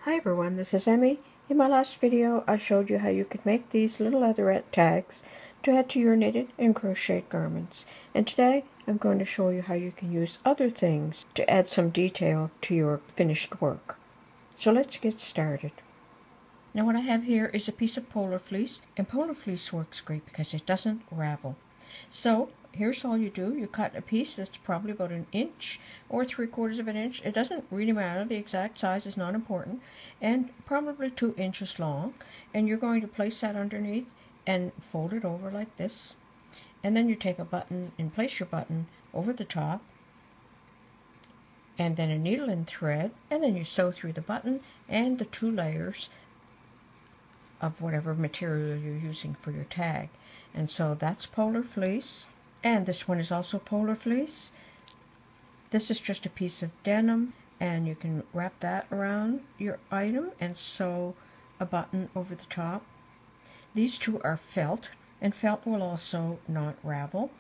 Hi everyone, this is Emmy. In my last video, I showed you how you could make these little leatherette tags to add to your knitted and crocheted garments. And today, I'm going to show you how you can use other things to add some detail to your finished work. So let's get started. Now what I have here is a piece of polar fleece, and polar fleece works great because it doesn't ravel. So here's all you do. You cut a piece that's probably about 1 inch or 3/4 of an inch. It doesn't really matter. The exact size is not important. And probably 2 inches long. And you're going to place that underneath and fold it over like this. And then you take a button and place your button over the top. And then a needle and thread. And then you sew through the button and the 2 layers of whatever material you're using for your tag. And so that's polar fleece, and this one is also polar fleece. This is just a piece of denim, and you can wrap that around your item and sew a button over the top. These two are felt, and felt will also not ravel.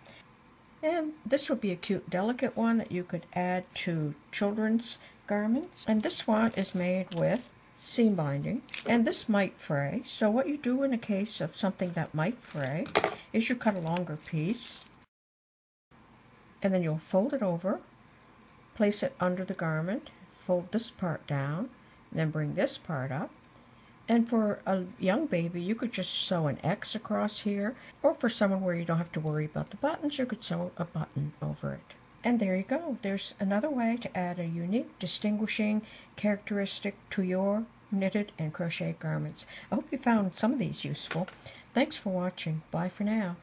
And this would be a cute delicate one that you could add to children's garments. And this one is made with seam binding, and this might fray. So what you do in a case of something that might fray is you cut a longer piece, and then you'll fold it over, place it under the garment, fold this part down, and then bring this part up. And for a young baby, you could just sew an X across here, or for someone where you don't have to worry about the buttons, you could sew a button over it. And there you go. There's another way to add a unique, distinguishing characteristic to your knitted and crocheted garments. I hope you found some of these useful. Thanks for watching. Bye for now.